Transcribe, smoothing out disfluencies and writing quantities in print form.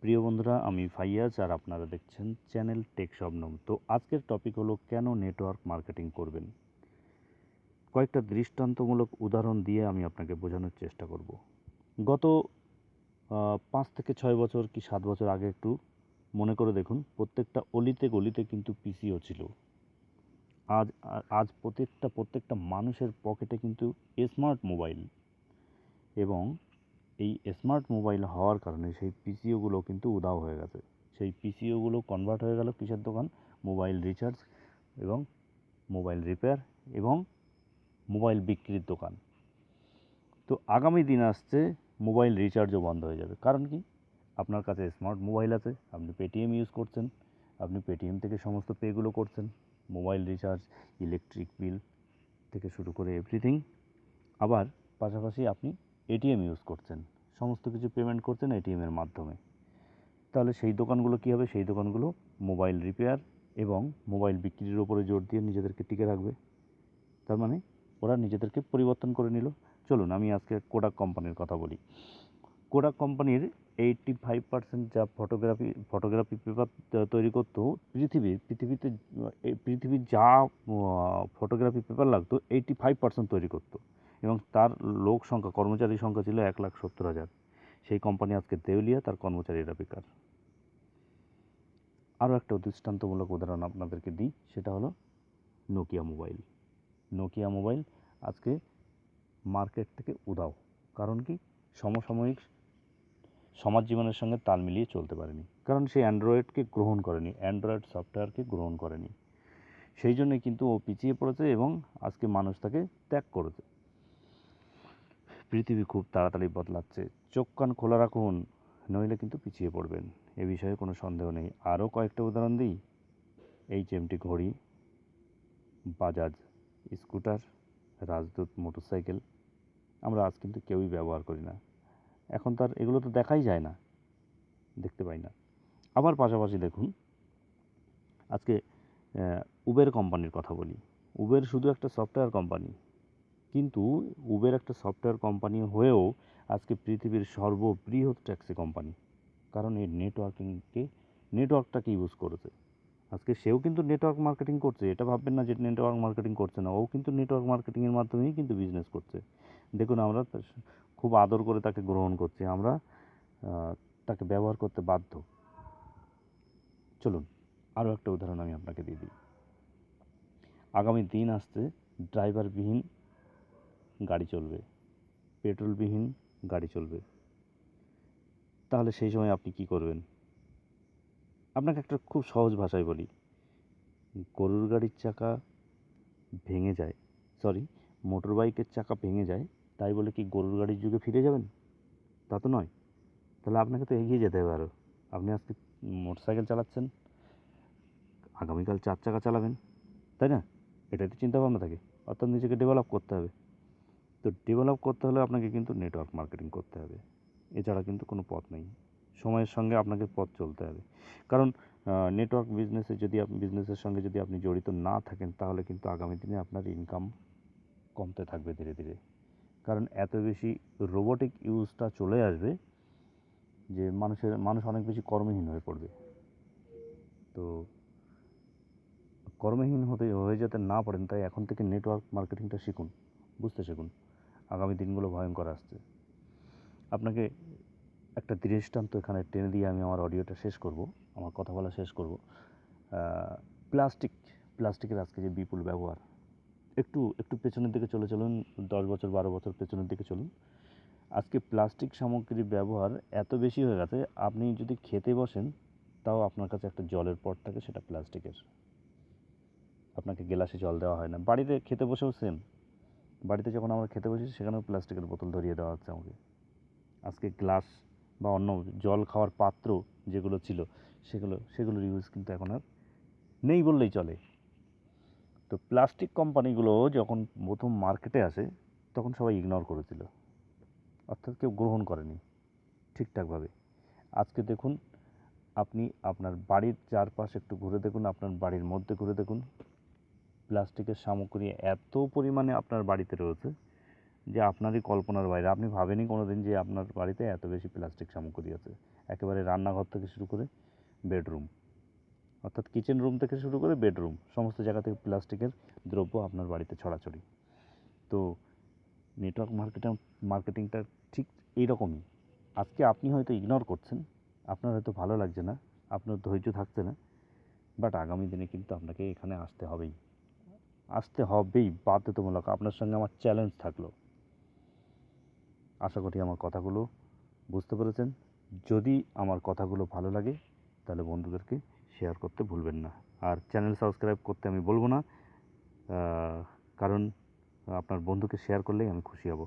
প্রিয় বন্ধুরা, আমি ফাইয়াজ আর আপনারা দেখছেন চ্যানেল টেক শবনম। তো আজকের টপিক হলো কেন নেটওয়ার্ক মার্কেটিং করবেন। কয়েকটা দৃষ্টান্তমূলক উদাহরণ দিয়ে আমি আপনাকে বোঝানোর চেষ্টা করব। গত 5 থেকে 6 বছর কি 7 বছর আগে একটু মনে করে দেখুন, প্রত্যেকটা অলিতে গলিতে কিন্তু পিসিও ছিল। আজ প্রত্যেকটা মানুষের পকেটে কিন্তু স্মার্ট মোবাইল, এবং এই স্মার্ট মোবাইল হওয়ার কারণে সেই পিসিওগুলো কিন্তু উধাও হয়ে গেছে। সেই পিসিওগুলো কনভার্ট হয়ে গেল কিসের দোকান? মোবাইল রিচার্জ এবং মোবাইল রিপেয়ার এবং মোবাইল বিক্রির দোকান। তো আগামী দিন আসছে মোবাইল রিচার্জও বন্ধ হয়ে যাবে। কারণ কি? আপনার কাছে স্মার্ট মোবাইল আছে, আপনি পেটিএম ইউজ করছেন, আপনি পেটিএম থেকে সমস্ত পেগুলো করছেন, মোবাইল রিচার্জ, ইলেকট্রিক বিল থেকে শুরু করে এভরিথিং। আবার পাশাপাশি আপনি এটিএম ইউজ করছেন, সমস্ত কিছু পেমেন্ট করছেন এটিএমের মাধ্যমে। তাহলে সেই দোকানগুলো কী হবে? সেই দোকানগুলো মোবাইল রিপেয়ার এবং মোবাইল বিক্রির ওপরে জোর দিয়ে নিজেদেরকে টিকে রাখবে। তার মানে ওরা নিজেদেরকে পরিবর্তন করে নিল। চলুন আমি আজকে কোডাক কোম্পানির কথা বলি। কোডাক কোম্পানির 85% যা ফটোগ্রাফি পেপার তৈরি করতো, পৃথিবীর যা ফটোগ্রাফি পেপার লাগতো 85% তৈরি করতো, এবং তার লোক সংখ্যা, কর্মচারী সংখ্যা ছিল 1,70,000। সেই কোম্পানি আজকে দেউলিয়া, তার কর্মচারীরা বেকার। আরও একটা দৃষ্টান্তমূলক উদাহরণ আপনাদেরকে দিই, সেটা হলো নোকিয়া মোবাইল। নোকিয়া মোবাইল আজকে মার্কেট থেকে উধাও। কারণ কি? সমসাময়িক সমাজ জীবনের সঙ্গে তাল মিলিয়ে চলতে পারেনি, কারণ সে অ্যান্ড্রয়েডকে গ্রহণ করেনি, অ্যান্ড্রয়েড সফটওয়্যারকে গ্রহণ করেনি। সেই জন্যই কিন্তু ও পিছিয়ে পড়েছে এবং আজকে মানুষ তাকে ত্যাগ করেছে। পৃথিবী খুব তাড়াতাড়ি বদলাচ্ছে, চোখ কান খোলা রাখুন, নইলে কিন্তু পিছিয়ে পড়বেন, এ বিষয়ে কোনো সন্দেহ নেই। আরও কয়েকটা উদাহরণ দিই। HMT ঘড়ি, বাজাজ স্কুটার, রাজদূত মোটরসাইকেল আমরা আজ কিন্তু কেউই ব্যবহার করি না। এখন তার এগুলো তো দেখাই যায় না, দেখতে পাই না। আবার পাশাপাশি দেখুন, আজকে উবের কোম্পানির কথা বলি। উবের শুধু একটা সফটওয়্যার কোম্পানি, কিন্তু উবের একটা সফটওয়্যার কোম্পানি হয়েও আজকে পৃথিবীর সর্ববৃহৎ ট্যাক্সি কোম্পানি। কারণ এই নেটওয়ার্কটাকে ইউজ করেছে। আজকে সেও কিন্তু নেটওয়ার্ক মার্কেটিং করছে, এটা ভাববেন না যে নেটওয়ার্ক মার্কেটিং করছে না, ও কিন্তু নেটওয়ার্ক মার্কেটিংয়ের মাধ্যমেই কিন্তু বিজনেস করছে। দেখুন, আমরা খুব আদর করে তাকে গ্রহণ করছি, আমরা তাকে ব্যবহার করতে বাধ্য। চলুন আরও একটা উদাহরণ আমি আপনাকে দিয়ে দিই। আগামী দিন আসছে ড্রাইভারবিহীন গাড়ি চলবে, পেট্রোলবিহীন গাড়ি চলবে। তাহলে সেই সময় আপনি কি করবেন? আপনাকে একটা খুব সহজ ভাষায় বলি, গরুর গাড়ির চাকা ভেঙে যায়, মোটর বাইকের চাকা ভেঙে যায়, তাই বলে কি গরুর গাড়ির যুগে ফিরে যাবেন? তা তো নয়। তাহলে আপনাকে তো এগিয়ে যেতে হবে আরও। আপনি আজকে মোটরসাইকেল চালাচ্ছেন, আগামীকাল 4 চাকা চালাবেন, তাই না? এটাই তো চিন্তাভাবনা থাকে। অর্থাৎ নিজেকে ডেভেলপ করতে হবে। তো ডেভেলপ করতে হলে আপনাকে কিন্তু নেটওয়ার্ক মার্কেটিং করতে হবে, এছাড়া কিন্তু কোনো পথ নেই। সময়ের সঙ্গে আপনাকে পথ চলতে হবে। কারণ নেটওয়ার্ক বিজনেসের সঙ্গে যদি আপনি জড়িত না থাকেন, তাহলে কিন্তু আগামী দিনে আপনার ইনকাম কমতে থাকবে ধীরে ধীরে। কারণ এত বেশি রোবোটিক ইউজটা চলে আসবে যে মানুষ অনেক বেশি কর্মহীন হয়ে পড়বে। তো কর্মহীন হয়ে যেতে না পারেন, তাই এখন থেকে নেটওয়ার্ক মার্কেটিংটা শিখুন, বুঝতে শিখুন। আগামী দিনগুলো ভয়ঙ্কর আসছে। আপনাকে একটা দৃষ্টান্ত এখানে টেনে দিয়ে আমি আমার অডিওটা শেষ করব, আমার কথা বলা শেষ করব। প্লাস্টিকের আজকে যে বিপুল ব্যবহার, একটু পেছনের দিকে চলুন, 10 বছর 12 বছর পেছনের দিকে চলুন। আজকে প্লাস্টিক সামগ্রীর ব্যবহার এত বেশি হয়ে গেছে, আপনি যদি খেতে বসেন তাও আপনার কাছে একটা জলের পট থাকে, সেটা প্লাস্টিকের। আপনাকে গ্লাসে জল দেওয়া হয় না। বাড়িতে খেতে বসেও সেম, বাড়িতে যখন আমরা খেতে বসি সেখানেও প্লাস্টিকের বোতল ধরিয়ে দেওয়া হচ্ছে আমাকে। আজকে গ্লাস বা অন্য জল খাওয়ার পাত্র যেগুলো ছিল, সেগুলোর ইউজ কিন্তু এখন আর নেই বললেই চলে। তো প্লাস্টিক কোম্পানিগুলো যখন প্রথম মার্কেটে আসে, তখন সবাই ইগনোর করেছিল, অর্থাৎ কেউ গ্রহণ করেনি ঠিকঠাকভাবে। আজকে দেখুন, আপনি আপনার বাড়ির চারপাশ একটু ঘুরে দেখুন, আপনার বাড়ির মধ্যে ঘুরে দেখুন, প্লাস্টিকের সামগ্রী এত পরিমাণে আপনার বাড়িতে রয়েছে যে আপনারই কল্পনার বাইরে, আপনি ভাবেনই কোনো দিন যে আপনার বাড়িতে এত বেশি প্লাস্টিক সামগ্রী আছে। একেবারে রান্নাঘর থেকে শুরু করে বেডরুম, অর্থাৎ কিচেন রুম থেকে শুরু করে বেডরুম, সমস্ত জায়গা থেকে প্লাস্টিকের দ্রব্য আপনার বাড়িতে ছড়াছড়ি। তো নেটওয়ার্ক মার্কেটিংটা ঠিক এইরকমই। আজকে আপনি হয়তো ইগনোর করছেন, আপনার হয়তো ভালো লাগছে না, আপনার ধৈর্য থাকছে না, বাট আগামী দিনে কিন্তু আপনাকে এখানে আসতে হবেই বাধ্যতামূলক। আপনার সঙ্গে আমার চ্যালেঞ্জ থাকলো। আশা করি আমার কথাগুলো বুঝতে পেরেছেন। যদি আমার কথাগুলো ভালো লাগে তাহলে বন্ধুদেরকে শেয়ার করতে ভুলবেন না। আর চ্যানেল সাবস্ক্রাইব করতে আমি বলবো না, কারণ আপনার বন্ধুকে শেয়ার করলেই আমি খুশি হব।